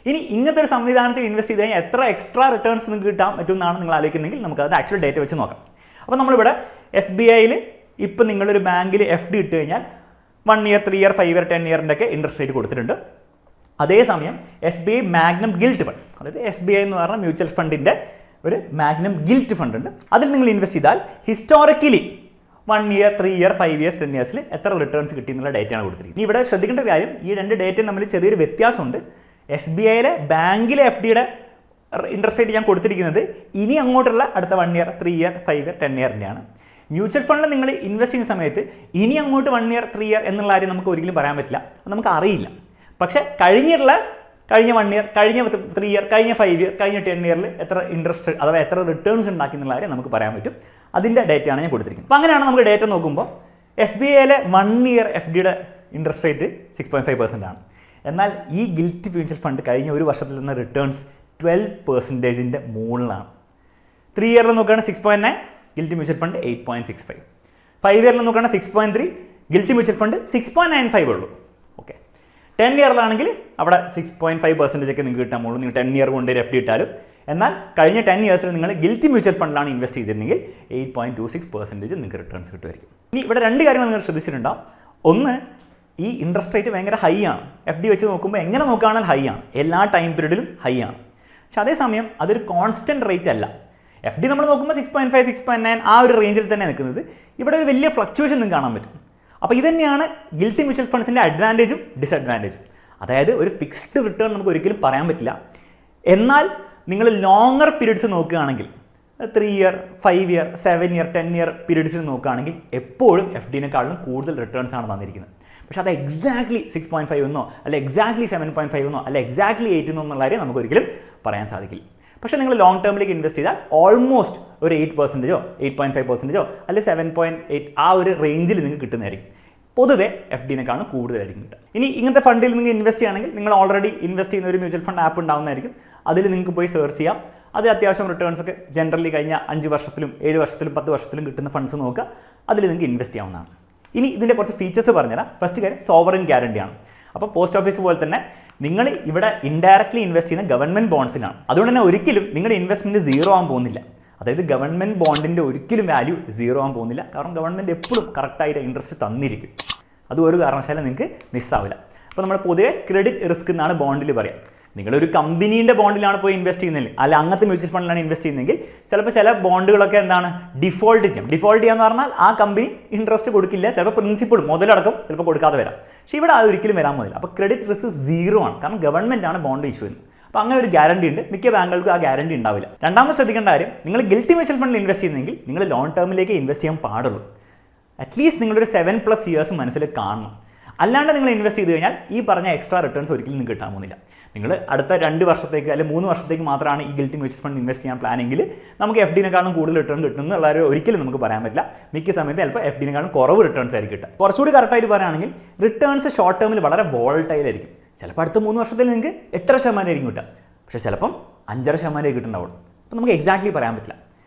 ഇനി ഇങ്ങനത്തെ ഒരു സംവിധാനത്തിൽ ഇൻവെസ്റ്റ് ചെയ്ത് കഴിഞ്ഞാൽ എത്ര എക്സ്ട്രാ റിട്ടേൺസ് നിങ്ങൾക്ക് കിട്ടാൻ പറ്റുമെന്നാണ് നിങ്ങൾ ആലോചിക്കുന്നെങ്കിൽ നമുക്ക് അത് ആക്ച്വൽ ഡേറ്റ വെച്ച് നോക്കാം. അപ്പോൾ നമ്മളിവിടെ SBIയിൽ ഇപ്പോൾ നിങ്ങളൊരു ബാങ്കിൽ FD ഇട്ട് കഴിഞ്ഞാൽ 1 ഇയർ, 3 ഇയർ, 5 ഇയർ, 10 ഇയറിൻ്റെ ഒക്കെ ഇൻട്രസ്റ്റ് റേറ്റ് കൊടുത്തിട്ടുണ്ട്. അതേസമയം SBI മാഗ്നം ഗിൽറ്റ് ഫണ്ട്, അതായത് SBI എന്ന് പറഞ്ഞ മ്യൂച്വൽ ഫണ്ടിൻ്റെ ഒരു മാഗ്നം ഗിൽറ്റ് ഫണ്ട് ഉണ്ട്. അതിൽ നിങ്ങൾ ഇൻവെസ്റ്റ് ചെയ്താൽ ഹിസ്റ്റോറിക്കലി 1 ഇയർ, 3 ഇയർ, 5 ഇയേഴ്സ്, 10 ഇയേഴ്സിൽ എത്ര റിട്ടേൺസ് കിട്ടി എന്നുള്ള ഡേറ്റയാണ് കൊടുത്തിരിക്കുന്നത്. ഇവിടെ ശ്രദ്ധിക്കേണ്ട കാര്യം, ഈ രണ്ട് ഡേറ്റയും തമ്മിൽ ചെറിയൊരു വ്യത്യാസമുണ്ട്. SBIയിലെ ബാങ്കിലെ FDയുടെ ഇൻട്രസ്റ്റ് റേറ്റ് ഞാൻ കൊടുത്തിരിക്കുന്നത് ഇനി അങ്ങോട്ടുള്ള അടുത്ത 1 ഇയർ, 3 ഇയർ, 5 ഇയർ, 10 ഇയറിൻ്റെയാണ്. മ്യൂച്വൽ ഫണ്ടിൽ നിങ്ങൾ ഇൻവെസ്റ്റ് ചെയ്യുന്ന സമയത്ത് ഇനി അങ്ങോട്ട് 1 ഇയർ, 3 ഇയർ എന്നുള്ള കാര്യം നമുക്ക് ഒരിക്കലും പറയാൻ പറ്റില്ല, നമുക്ക് അറിയില്ല. പക്ഷേ കഴിഞ്ഞ 1 ഇയർ, കഴിഞ്ഞ 3 ഇയർ, കഴിഞ്ഞ 5 ഇയർ, കഴിഞ്ഞ 10 ഇയറിൽ എത്ര ഇൻട്രസ്റ്റ് അഥവാ എത്ര റിട്ടേൺസ് ഉണ്ടാക്കി എന്നുള്ള കാര്യം നമുക്ക് പറയാൻ പറ്റും. അതിൻ്റെ ഡേറ്റയാണ് ഞാൻ കൊടുത്തിരിക്കുന്നത്. അപ്പോൾ അങ്ങനെയാണ് നമുക്ക് ഡേറ്റ നോക്കുമ്പോൾ SBIയിലെ 1 ഇയർ FDയുടെ ഇൻട്രസ്റ്റ് റേറ്റ് 6.5% ആണ്. എന്നാൽ ഈ ഗിൽറ്റ് മ്യൂച്വൽ ഫണ്ട് കഴിഞ്ഞ ഒരു വർഷത്തിൽ നിന്ന് റിട്ടേൺസ് 12%-ൻ്റെ മുകളിലാണ്. 3 ഇയറിൽ നോക്കുകയാണെങ്കിൽ 6.9, ഗിൽറ്റ് മ്യൂച്വൽ ഫണ്ട് 8.65. 5 ഇയറിൽ നോക്കുകയാണെങ്കിൽ 6.3, ഗിൽറ്റി മ്യൂച്വൽ ഫണ്ട് 6.95 ഉള്ളൂ. ഓക്കെ, 10 ഇയറിലാണെങ്കിൽ അവിടെ 6.5% ഒക്കെ നിങ്ങൾക്ക് കിട്ടാൻ പോകുള്ളൂ. നിങ്ങൾ 10 ഇയർ കൊണ്ട് ഒരു FD ഇട്ടാലും. എന്നാൽ കഴിഞ്ഞ 10 ഇയേഴ്സിൽ നിങ്ങൾ ഗിൽറ്റി മ്യൂച്വൽ ഫണ്ടിലാണ് ഇൻവെസ്റ്റ് ചെയ്തിരുന്നെങ്കിൽ 8.26% നിങ്ങൾക്ക് റിട്ടേൺസ് കിട്ടുമായിരിക്കും. ഇനി ഇവിടെ രണ്ട് കാര്യങ്ങൾ നിങ്ങൾ ശ്രദ്ധിച്ചിട്ടുണ്ടാവും. ഒന്ന്, ഈ ഇൻട്രസ്റ്റ് റേറ്റ് ഭയങ്കര ഹൈ ആണ്. FD വെച്ച് നോക്കുമ്പോൾ എങ്ങനെ നോക്കുകയാണെങ്കിൽ ഹൈ ആണ്, എല്ലാ ടൈം പീരീഡിലും ഹൈ ആണ്. പക്ഷെ അതേസമയം അതൊരു കോൺസ്റ്റൻറ്റ് റേറ്റ് അല്ല. FD നമ്മൾ നോക്കുമ്പോൾ 6.5, 6.9 ആ ഒരു റേഞ്ചിൽ തന്നെ നിൽക്കുന്നത്. ഇവിടെ ഒരു വലിയ ഫ്ലക്ച്വേഷൻ നിങ്ങൾക്ക് കാണാൻ പറ്റും. അപ്പോൾ ഇതുതന്നെയാണ് ഗിൽറ്റി മ്യൂച്വൽ ഫണ്ട്സിൻ്റെ അഡ്വാൻറ്റേജും ഡിസഡ്വാൻറ്റേജും. അതായത് ഒരു ഫിക്സ്ഡ് റിട്ടേൺ നമുക്ക് ഒരിക്കലും പറയാൻ പറ്റില്ല. എന്നാൽ നിങ്ങൾ ലോങ്ങർ പീരീഡ്സ് നോക്കുകയാണെങ്കിൽ 3 ഇയർ, 5 ഇയർ, 7 ഇയർ, 10 ഇയർ പീരീഡ്സിൽ നോക്കുകയാണെങ്കിൽ എപ്പോഴും FDനേക്കാളും കൂടുതൽ റിട്ടേൺസ് ആണ് തന്നിരിക്കുന്നത്. പക്ഷേ അത് എക്സാക്ട്ലി 6.5 എന്നോ അല്ല എക്സാക്ട്ലി 7.5 എന്നോ അല്ല എക്സാക്ട്ലി 8 എന്നോ എന്നുള്ള കാര്യം നമുക്ക് ഒരിക്കലും പറയാൻ സാധിക്കില്ല. പക്ഷേ നിങ്ങൾ ലോങ് ടേമിലേക്ക് ഇൻവെസ്റ്റ് ചെയ്താൽ ഓൾമോസ്റ്റ് ഒരു 8%, 8.5% അല്ലെങ്കിൽ 7.8 ആ ഒരു റേഞ്ചിൽ നിങ്ങൾക്ക് കിട്ടുന്നതായിരിക്കും. പൊതുവേ FDനേക്കാളും കൂടുതലായിരിക്കും കിട്ടുക. ഇനി ഇങ്ങനത്തെ ഫണ്ടിൽ നിങ്ങൾ ഇൻവെസ്റ്റ് ചെയ്യുകയാണെങ്കിൽ നിങ്ങൾ ഓൾറെഡി ഇൻവെസ്റ്റ് ചെയ്യുന്ന ഒരു മ്യൂച്വൽ ഫണ്ട് ആപ്പ് ഉണ്ടാവുന്നതായിരിക്കും. അതിൽ നിങ്ങൾക്ക് പോയി സെർച്ച് ചെയ്യാം. അതിൽ അത്യാവശ്യം റിട്ടേൺസ് ഒക്കെ ജനറലി കഴിഞ്ഞ 5 വർഷത്തിലും 7 വർഷത്തിലും 10 വർഷത്തിലും കിട്ടുന്ന ഫണ്ട്സ് നോക്കുക. അതിൽ നിങ്ങൾക്ക് ഇൻവെസ്റ്റ് ചെയ്യാവുന്നതാണ്. ഇനി ഇതിൻ്റെ കുറച്ച് ഫീച്ചേഴ്സ് പറഞ്ഞുതരാം. ഫസ്റ്റ് കാര്യം സോവറിൻ ഗ്യാരണ്ടിയാണ്. അപ്പോൾ പോസ്റ്റ് ഓഫീസ് പോലെ തന്നെ നിങ്ങൾ ഇവിടെ ഇൻഡയറക്ട്ലി ഇൻവെസ്റ്റ് ചെയ്യുന്ന ഗവൺമെൻറ് ബോണ്ട്സിലാണ്. അതുകൊണ്ട് തന്നെ ഒരിക്കലും നിങ്ങളുടെ ഇൻവെസ്റ്റ്മെൻറ്റ് സീറോ ആകാൻ പോകുന്നില്ല. അതായത് ഗവൺമെൻറ് ബോണ്ടിൻ്റെ ഒരിക്കലും വാല്യൂ സീറോ ആകാൻ പോകുന്നില്ല. കാരണം ഗവൺമെൻറ് എപ്പോഴും കറക്റ്റായിട്ട് ഇൻട്രസ്റ്റ് തന്നിരിക്കും. അത് ഒരു കാരണവശാലും നിങ്ങൾക്ക് മിസ്സാവില്ല. അപ്പോൾ നമ്മൾ പൊതുവെ ക്രെഡിറ്റ് റിസ്ക് എന്നാണ് ബോണ്ടിൽ പറയാം. നിങ്ങളൊരു കമ്പനീൻ്റെ ബോണ്ടിലാണ് പോയി ഇൻവെസ്റ്റ് ചെയ്യുന്നത്, അല്ല അങ്ങനത്തെ മ്യൂച്വൽ ഫണ്ടിലാണ് ഇൻവെസ്റ്റ് ചെയ്യുന്നതെങ്കിൽ ചിലപ്പോൾ ചില ബോണ്ടുകളൊക്കെ എന്താണ് ഡിഫോൾട്ട് ചെയ്യും. ഡിഫോൾട്ട് ചെയ്യാന്ന് പറഞ്ഞാൽ ആ കമ്പനി ഇൻട്രസ്റ്റ് കൊടുക്കില്ല, ചിലപ്പോൾ പ്രിൻസിപ്പിൾ മുതലടക്കം ചിലപ്പോൾ കൊടുക്കാതെ വരാം. പക്ഷേ ഇവിടെ അത് ഒരിക്കലും വരാൻ പോകുന്നില്ല. അപ്പോൾ ക്രെഡിറ്റ് റിസ്ക് സീറോ ആണ്. കാരണം ഗവൺമെൻറ് ആണ് ബോണ്ട് ഇഷ്യൂ ചെയ്യുന്നത്. അപ്പോൾ അങ്ങനെ ഒരു ഗ്യാരണ്ടി ഉണ്ട്. മിക്ക ബാങ്കുകൾക്കും ആ ഗ്യാരണ്ടി ഉണ്ടാവില്ല. രണ്ടാമത് ശ്രദ്ധിക്കേണ്ട കാര്യം, നിങ്ങൾ ഗിൽറ്റി മ്യൂച്വൽ ഫണ്ടിൽ ഇൻവെസ്റ്റ് ചെയ്യുന്നെങ്കിൽ നിങ്ങൾ ലോങ് ടേമിലേക്ക് ഇൻവെസ്റ്റ് ചെയ്യാൻ പാടുള്ളൂ. അറ്റ്ലീസ്റ്റ് നിങ്ങളൊരു 7+ ഇയേഴ്സ് മനസ്സിൽ കാണണം. അല്ലാണ്ട് നിങ്ങൾ ഇൻവെസ്റ്റ് ചെയ്ത് കഴിഞ്ഞാൽ ഈ പറഞ്ഞ എക്സ്ട്രാ റിട്ടേൺസ് ഒരിക്കലും നിങ്ങൾക്ക് കിട്ടാൻ പോകുന്നില്ല. നിങ്ങൾ അടുത്ത 2 വർഷത്തേക്ക് അല്ലെങ്കിൽ 3 വർഷത്തേക്ക് മാത്രമാണ് ഈ ഗിൽറ്റി മ്യൂച്വൽ ഫണ്ട് ഇൻവെസ്റ്റ് ചെയ്യാൻ പ്ലാനെങ്കിൽ നമുക്ക് FDനേക്കാളും കൂടുതൽ റിട്ടേൺ കിട്ടുമെന്നുള്ള ഒരിക്കലും നമുക്ക് പറയാൻ പറ്റില്ല. മിക്ക സമയത്ത് ചിലപ്പോൾ FDനേക്കാളും കുറവ് റിട്ടേൺസ് ആയിരിക്കും കിട്ടുക. കുറച്ചുകൂടി കറക്റ്റായിട്ട് പറയുകയാണെങ്കിൽ റിട്ടേൺസ് ഷോർട്ട് ടേമിൽ വളരെ വോളട്ടൈൽ ആയിരിക്കും. ചിലപ്പോൾ അടുത്ത 3 വർഷത്തിൽ നിങ്ങൾക്ക് 8% ആയിരിക്കും കിട്ടുക. പക്ഷേ ചിലപ്പം 5.5% കിട്ടുന്നുണ്ടാവുള്ളൂ. അപ്പോൾ നമുക്ക് എക്സാക്ട്ലി പറയാൻ പറ്റില്ല.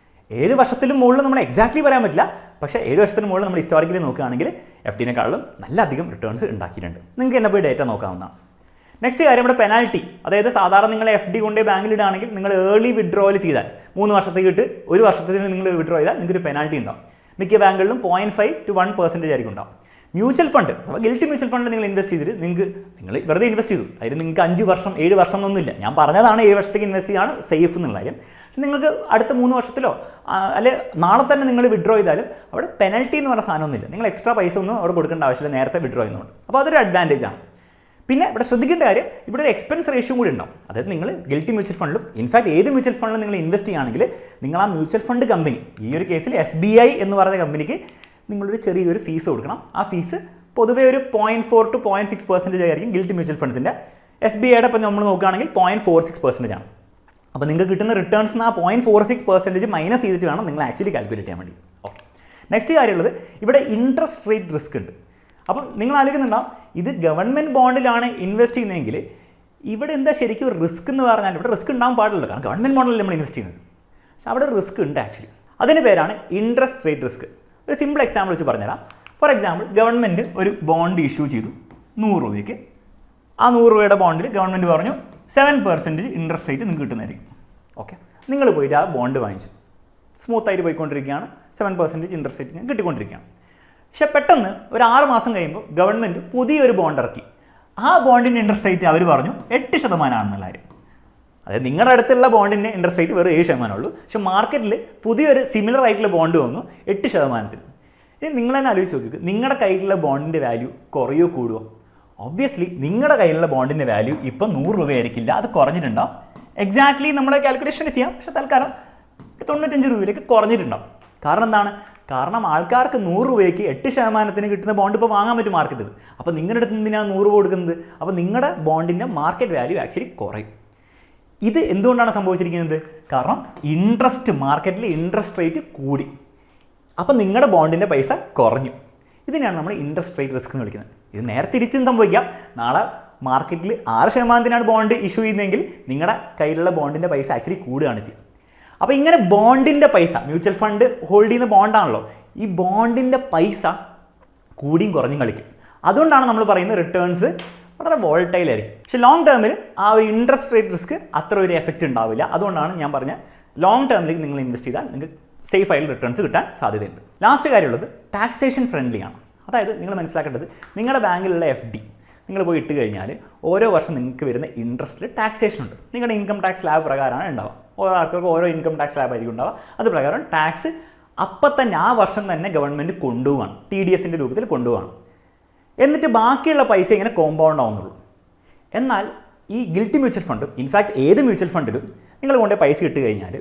7 വർഷത്തിലും മുകളിൽ നമ്മൾ എക്സാക്ട്ലി പറയാൻ പറ്റില്ല. പക്ഷേ 7 വർഷത്തിന് മുകളിൽ നമ്മൾ ഹിസ്റ്റോറിക്കലി നോക്കുകയാണെങ്കിൽ FDനേക്കാളും നല്ല അധികം റിട്ടേൺസ് ഉണ്ടാക്കിയിട്ടുണ്ട്. നിങ്ങൾക്ക് എന്നെ പോയി ഡേറ്റ നോക്കാവുന്നതാണ്. നെക്സ്റ്റ് കാര്യം ഇവിടെ പെനാൽറ്റി. അതായത് സാധാരണ നിങ്ങൾ FD കൊണ്ട് ബാങ്കിൽ ഇടുകയാണെങ്കിൽ നിങ്ങൾ ഏർലി വിഡ്രോവൽ ചെയ്താൽ 3 വർഷത്തേക്ക് ഇട്ട് 1 വർഷത്തിന് നിങ്ങൾ വിഡ്രോ ചെയ്താൽ നിങ്ങൾക്കൊരു പെനാൽറ്റി ഉണ്ടാവും. മിക്ക ബാങ്കുകളിലും 0.5 to 1% ആയിരിക്കും ഉണ്ടാവും. മ്യൂച്വൽ ഫണ്ട് അപ്പോൾ ഗിൽറ്റി മ്യൂച്വൽ ഫണ്ട് നിങ്ങൾ ഇൻവെസ്റ്റ് ചെയ്തിട്ട് നിങ്ങൾ വെറുതെ ഇൻവെസ്റ്റ് ചെയ്തു, അതിന് നിങ്ങൾക്ക് 5 വർഷം 7 വർഷം എന്നൊന്നുമില്ല. ഞാൻ പറഞ്ഞതാണ് 7 വർഷത്തേക്ക് ഇൻവെസ്റ്റ് ചെയ്യാണ് സേഫ് എന്നുള്ള കാര്യം. പക്ഷേ നിങ്ങൾക്ക് അടുത്ത 3 വർഷത്തിലോ അല്ലെ നാളെ തന്നെ നിങ്ങൾ വിഡ്രോ ചെയ്താലും അവിടെ പെനൽറ്റി എന്ന് പറഞ്ഞ സാധനമൊന്നുമില്ല. നിങ്ങൾ എക്സ്ട്രാ പൈസ ഒന്നും അവിടെ കൊടുക്കേണ്ട ആവശ്യമില്ല, നേരത്തെ വിഡ്രോ ചെയ്യുന്നതുകൊണ്ട്. അപ്പോൾ അതൊരു അഡ്വാൻറ്റേജ് ആണ്. പിന്നെ ഇവിടെ ശ്രദ്ധിക്കേണ്ട കാര്യം, ഇവിടെ ഒരു എക്സ്പെൻസ് റേഷ്യോ കൂടി ഉണ്ടാവും. അതായത് നിങ്ങൾ ഗിൽറ്റി മ്യൂച്വൽ ഫണ്ടിലും ഇൻഫാക്ട് ഏത് മ്യൂച്വൽ ഫണ്ടിലും നിങ്ങൾ ഇൻവെസ്റ്റ് ചെയ്യുകയാണെങ്കിൽ നിങ്ങൾ ആ മ്യൂച്വൽ ഫണ്ട് കമ്പനി, ഈ ഒരു കേസിൽ SBI എന്ന് പറയുന്ന കമ്പനിക്ക് നിങ്ങളൊരു ചെറിയൊരു ഫീസ് കൊടുക്കണം. ആ ഫീസ് പൊതുവേ ഒരു 0.4 to 0.6% ആയിരിക്കും ഗിൽറ്റി മ്യൂച്വൽ ഫണ്ട്സിൻ്റെ. SBIയുടെ ഇപ്പം നമ്മൾ നോക്കുകയാണെങ്കിൽ 0.46% ആണ്. അപ്പോൾ നിങ്ങൾക്ക് കിട്ടുന്ന റിട്ടേൺസ് ആ 0.46% മൈനസ് ചെയ്തിട്ട് വേണം നിങ്ങൾ ആക്ച്വലി കാൽക്കുലേറ്റ് ചെയ്യാൻ വേണ്ടി. ഓക്കെ, നെക്സ്റ്റ് കാര്യമുള്ളത് ഇവിടെ ഇൻട്രസ്റ്റ് റേറ്റ് റിസ്ക് ഉണ്ട്. അപ്പം നിങ്ങൾ ആലോചിക്കുന്നുണ്ടാവും, ഇത് ഗവൺമെൻറ് ബോണ്ടിലാണ് ഇൻവെസ്റ്റ് ചെയ്യുന്നതെങ്കിൽ ഇവിടെ എന്താ ശരിക്കും റിസ്ക് എന്ന് പറഞ്ഞാൽ ഇവിടെ റിസ്ക് ഉണ്ടാകാൻ പാടില്ല. കാരണം ഗവൺമെൻറ് ബോണ്ടിലല്ലേ നമ്മൾ ഇൻവെസ്റ്റ് ചെയ്യുന്നത്. പക്ഷേ അവിടെ റിസ്ക് ഉണ്ട് ആക്ച്വലി. അതിൻ്റെ പേരാണ് ഇൻട്രസ്റ്റ് റേറ്റ് റിസ്ക്. ഒരു സിമ്പിൾ എക്സാമ്പിൾ വെച്ച് പറഞ്ഞുതരാം. ഫോർ എക്സാമ്പിൾ, ഗവൺമെൻറ് ഒരു ബോണ്ട് ഇഷ്യൂ ചെയ്തു 100 രൂപയ്ക്ക്. ആ 100 രൂപയുടെ ബോണ്ടിൽ ഗവൺമെൻറ് പറഞ്ഞു 7% ഇൻട്രസ്റ്റ് റേറ്റ് നിങ്ങൾക്ക് കിട്ടുന്നതായിരിക്കും. ഓക്കെ, നിങ്ങൾ പോയിട്ട് ആ ബോണ്ട് വാങ്ങിച്ചു, സ്മൂത്തായിട്ട് പോയിക്കൊണ്ടിരിക്കുകയാണ്, 7% ഇൻട്രസ്റ്റ് റേറ്റ് കിട്ടിക്കൊണ്ടിരിക്കുകയാണ്. പക്ഷെ പെട്ടെന്ന് ഒരു 6 മാസം കഴിയുമ്പോൾ ഗവൺമെൻറ് പുതിയൊരു ബോണ്ട് ഇറക്കി. ആ ബോണ്ടിൻ്റെ ഇൻട്രസ്റ്റ് റേറ്റ് അവർ പറഞ്ഞു 8% ആണെന്നുള്ള കാര്യം. അതായത് നിങ്ങളുടെ അടുത്തുള്ള ബോണ്ടിൻ്റെ ഇൻട്രസ്റ്റ് റേറ്റ് വെറും 7% ഉള്ളൂ. പക്ഷെ മാർക്കറ്റിൽ പുതിയൊരു സിമിലർ ആയിട്ടുള്ള ബോണ്ട് വന്നു 8%. ഇനി നിങ്ങൾ തന്നെ ആലോചിച്ച് നോക്കുക, നിങ്ങളുടെ കയ്യിലുള്ള ബോണ്ടിൻ്റെ വാല്യൂ കുറയോ കൂടുമോ? ഒബ്വിയസ്ലി നിങ്ങളുടെ കയ്യിലുള്ള ബോണ്ടിൻ്റെ വാല്യൂ ഇപ്പം 100 രൂപയായിരിക്കില്ല, അത് കുറഞ്ഞിട്ടുണ്ടാവും. എക്സാക്ട്ലി നമ്മളെ കാൽക്കുലേഷൻ ചെയ്യാം. പക്ഷേ തൽക്കാലം 95 രൂപയിലേക്ക് കുറഞ്ഞിട്ടുണ്ടാവും. കാരണം എന്താണ്? കാരണം ആൾക്കാർക്ക് 100 രൂപയ്ക്ക് 8% കിട്ടുന്ന ബോണ്ട് ഇപ്പോൾ വാങ്ങാൻ പറ്റും മാർക്കറ്റിൽ. അപ്പോൾ നിങ്ങളുടെ അടുത്ത് എന്തിനാണ് 100 രൂപ കൊടുക്കുന്നത്? അപ്പോൾ നിങ്ങളുടെ ബോണ്ടിൻ്റെ മാർക്കറ്റ് വാല്യൂ ആക്ച്വലി കുറയും. ഇത് എന്തുകൊണ്ടാണ് സംഭവിച്ചിരിക്കുന്നത്? കാരണം മാർക്കറ്റിൽ ഇൻട്രസ്റ്റ് റേറ്റ് കൂടി. അപ്പോൾ നിങ്ങളുടെ ബോണ്ടിൻ്റെ പൈസ കുറഞ്ഞു. ഇതിനെയാണ് നമ്മൾ ഇൻട്രസ്റ്റ് റേറ്റ് റിസ്ക് എന്ന് വിളിക്കുന്നത്. ഇത് നേരെ തിരിച്ചും സംഭവിക്കാം. നാളെ മാർക്കറ്റിൽ 6% ബോണ്ട് ഇഷ്യൂ ചെയ്യുന്നതെങ്കിൽ നിങ്ങളുടെ കയ്യിലുള്ള ബോണ്ടിൻ്റെ പൈസ ആക്ച്വലി കൂടുകയാണ് ചെയ്യുക. അപ്പോൾ ഇങ്ങനെ ബോണ്ടിൻ്റെ പൈസ, മ്യൂച്വൽ ഫണ്ട് ഹോൾഡ് ചെയ്യുന്ന ബോണ്ടാണല്ലോ, ഈ ബോണ്ടിൻ്റെ പൈസ കൂടിയും കുറഞ്ഞും കളിക്കും. അതുകൊണ്ടാണ് നമ്മൾ പറയുന്ന റിട്ടേൺസ് വളരെ വോളറ്റൈൽ ആയിരിക്കും. പക്ഷേ ലോങ് ടേമിൽ ആ ഒരു ഇൻട്രസ്റ്റ് റേറ്റ് റിസ്ക് അത്ര ഒരു എഫക്റ്റ് ഉണ്ടാവില്ല. അതുകൊണ്ടാണ് ഞാൻ പറഞ്ഞ ലോങ് ടേമിലേക്ക് നിങ്ങൾ ഇൻവെസ്റ്റ് ചെയ്താൽ നിങ്ങൾക്ക് സേഫ് ആയിട്ട് റിട്ടേൺസ് കിട്ടാൻ സാധ്യതയുണ്ട്. ലാസ്റ്റ് കാര്യമുള്ളത് ടാക്സേഷൻ ഫ്രണ്ട്ലി ആണ്. അതായത് നിങ്ങൾ മനസ്സിലാക്കേണ്ടത് നിങ്ങളുടെ ബാങ്കിലുള്ള FD നിങ്ങൾ പോയി ഇട്ട് കഴിഞ്ഞാൽ ഓരോ വർഷം നിങ്ങൾക്ക് വരുന്ന ഇൻട്രസ്റ്റിൽ ടാക്സേഷൻ ഉണ്ട്. നിങ്ങളുടെ ഇൻകം ടാക്സ് സ്ലാബ് പ്രകാരമാണ് ഉണ്ടാവുക. ഓരോ ആൾക്കാർക്ക് ഓരോ ഇൻകം ടാക്സ് സ്ലാബ് ആയിരിക്കും ഉണ്ടാവുക. അത് പ്രകാരം ടാക്സ് അപ്പം തന്നെ ആ വർഷം തന്നെ ഗവൺമെൻറ് കൊണ്ടുപോവാണ്, TDSൻ്റെ രൂപത്തിൽ കൊണ്ടുപോവാണ്. എന്നിട്ട് ബാക്കിയുള്ള പൈസ ഇങ്ങനെ കോമ്പൗണ്ട് ആവുന്നുള്ളൂ. എന്നാൽ ഈ ഗിൽറ്റി മ്യൂച്വൽ ഫണ്ടും ഇൻഫാക്ട് ഏത് മ്യൂച്വൽ ഫണ്ടിലും നിങ്ങൾ കൊണ്ടുപോയി പൈസ ഇട്ട് കഴിഞ്ഞാൽ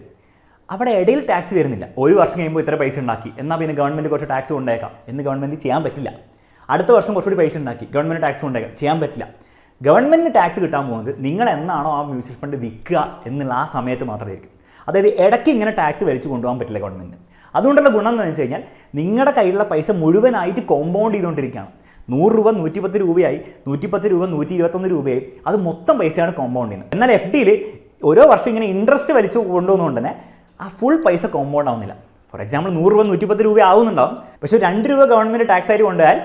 അവിടെ ഇടയിൽ ടാക്സ് വരുന്നില്ല. ഒരു വർഷം കഴിയുമ്പോൾ ഇത്ര പൈസ ഉണ്ടാക്കി, എന്നാൽ പിന്നെ ഗവൺമെൻറ് കുറച്ച് ടാക്സ് കൊണ്ടേക്കാം എന്ന് ഗവൺമെൻറ് ചെയ്യാൻ പറ്റില്ല. അടുത്ത വർഷം കുറച്ചുകൂടി പൈസ ഉണ്ടാക്കി, ഗവൺമെൻറ് ടാക്സ് കൊണ്ടേക്കാം, ചെയ്യാൻ പറ്റില്ല. ഗവൺമെൻറ് ടാക്സ് കിട്ടാൻ പോകുന്നത് നിങ്ങൾ എന്നാണോ ആ മ്യൂച്വൽ ഫണ്ട് വിൽക്കുക എന്നുള്ള ആ സമയത്ത് മാത്രമായിരിക്കും. അതായത് ഇടയ്ക്ക് ഇങ്ങനെ ടാക്സ് വലിച്ചു കൊണ്ടുപോകാൻ പറ്റില്ല ഗവൺമെൻറ്. അതുകൊണ്ടുള്ള ഗുണം എന്ന് വെച്ച് കഴിഞ്ഞാൽ നിങ്ങളുടെ കയ്യിലുള്ള പൈസ മുഴുവനായിട്ട് കോമ്പൗണ്ട് ചെയ്തുകൊണ്ടിരിക്കുകയാണ്. 100 രൂപ 110 രൂപയായി, 110 രൂപ 121 രൂപയായി, അത് മൊത്തം പൈസയാണ് കോമ്പൗണ്ട് ചെയ്യുന്നത്. എന്നാൽ FDയിൽ ഓരോ വർഷം ഇങ്ങനെ ഇൻട്രസ്റ്റ് വലിച്ചു കൊണ്ടുപോകുന്നതുകൊണ്ട് തന്നെ ആ ഫുൾ പൈസ കോമ്പൗണ്ട് ആവുന്നില്ല. ഫോർ എക്സാമ്പിൾ 100 രൂപ 110 രൂപ ആവുന്നുണ്ടാവും. പക്ഷേ 2 രൂപ ഗവൺമെൻറ് ടാക്സ് ആയിട്ട് കൊണ്ടുപോയാൽ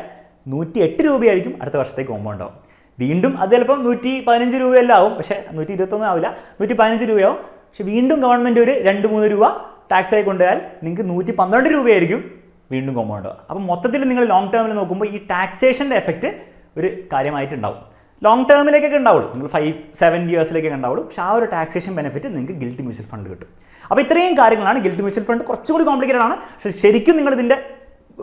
108 രൂപയായിരിക്കും അടുത്ത വർഷത്തേക്ക് കോമ്പൗണ്ട് ആവും. വീണ്ടും അത് ചിലപ്പം 115 രൂപയെല്ലാം ആവും, പക്ഷേ 121 ആവില്ല, 115 രൂപയാവും. പക്ഷേ വീണ്ടും ഗവൺമെൻറ് ഒരു 2-3 രൂപ ടാക്സ് ആയി കൊണ്ടുപോയാൽ നിങ്ങൾക്ക് 112 രൂപയായിരിക്കും വീണ്ടും കോമ്പൗണ്ട് ആവും. അപ്പം മൊത്തത്തിൽ നിങ്ങൾ ലോങ് ടേമിൽ നോക്കുമ്പോൾ ഈ ടാക്സേഷൻ്റെ എഫക്റ്റ് ഒരു കാര്യമായിട്ടുണ്ടാവും. ലോങ് ടേമിലേക്കൊക്കെ ഉണ്ടാവുള്ളൂ, നിങ്ങൾ 5-7 ഇയേഴ്സിലേക്കൊക്കെ ഉണ്ടാവുള്ളൂ. പക്ഷേ ആ ഒരു ടാക്സേഷൻ ബെനിഫിറ്റ് നിങ്ങൾക്ക് ഗിൽറ്റി മ്യൂച്വൽ ഫണ്ട് കിട്ടും. അപ്പോൾ ഇത്രയും കാര്യങ്ങളാണ്. ഗിൽറ്റി മ്യൂച്വൽ ഫണ്ട് കുറച്ചുകൂടി കോംപ്ലിക്കേറ്റഡ് ആണ്. പക്ഷേ ശരിക്കും നിങ്ങൾ ഇതിൻ്റെ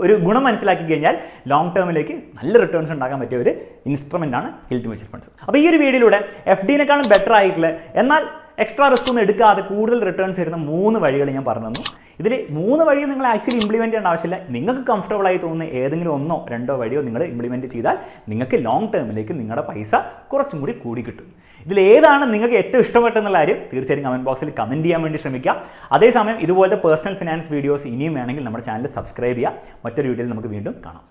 ഒരു ഗുണം മനസ്സിലാക്കി കഴിഞ്ഞാൽ ലോങ് ടേമിലേക്ക് നല്ല റിട്ടേൺസ് ഉണ്ടാക്കാൻ പറ്റിയ ഒരു ഇൻസ്ട്രുമെൻ്റ് ആണ് ഗിൽറ്റി മ്യൂച്വൽ ഫണ്ട്സ്. അപ്പോൾ ഈ ഒരു വീഡിയോയിലൂടെ FDനേക്കാളും ബെറ്റർ ആയിട്ടുള്ള എന്നാൽ എക്സ്ട്രാ റിസ്ക് ഒന്നും എടുക്കാതെ കൂടുതൽ റിട്ടേൺസ് വരുന്ന 3 വഴികൾ ഞാൻ പറഞ്ഞു തന്നു. ഇതിൽ 3 വഴിയും നിങ്ങൾ ആക്ച്വലി ഇംപ്ലിമെൻറ്റ് ചെയ്യേണ്ട ആവശ്യമില്ല. നിങ്ങൾക്ക് കംഫർട്ടബിൾ ആയി തോന്നുന്ന ഏതെങ്കിലും 1-2 വഴിയോ നിങ്ങൾ ഇംപ്ലിമെൻറ്റ് ചെയ്താൽ നിങ്ങൾക്ക് ലോങ് ടേമിലേക്ക് നിങ്ങളുടെ പൈസ കുറച്ചും കൂടി കിട്ടും. ഇതിലേതാണ് നിങ്ങൾക്ക് ഏറ്റവും ഇഷ്ടപ്പെട്ടെന്നുള്ള കാര്യം തീർച്ചയായും കമൻറ്റ് ബോക്സിൽ കമൻറ്റ് ചെയ്യാൻ വേണ്ടി ശ്രമിക്കുക. അതേസമയം ഇതുപോലത്തെ പേഴ്സണൽ ഫിനാൻസ് വീഡിയോസ് ഇനിയും വേണമെങ്കിൽ നമ്മുടെ ചാനൽ സബ്സ്ക്രൈബ് ചെയ്യുക. മറ്റൊരു വീഡിയോയിൽ നമുക്ക് വീണ്ടും കാണാം.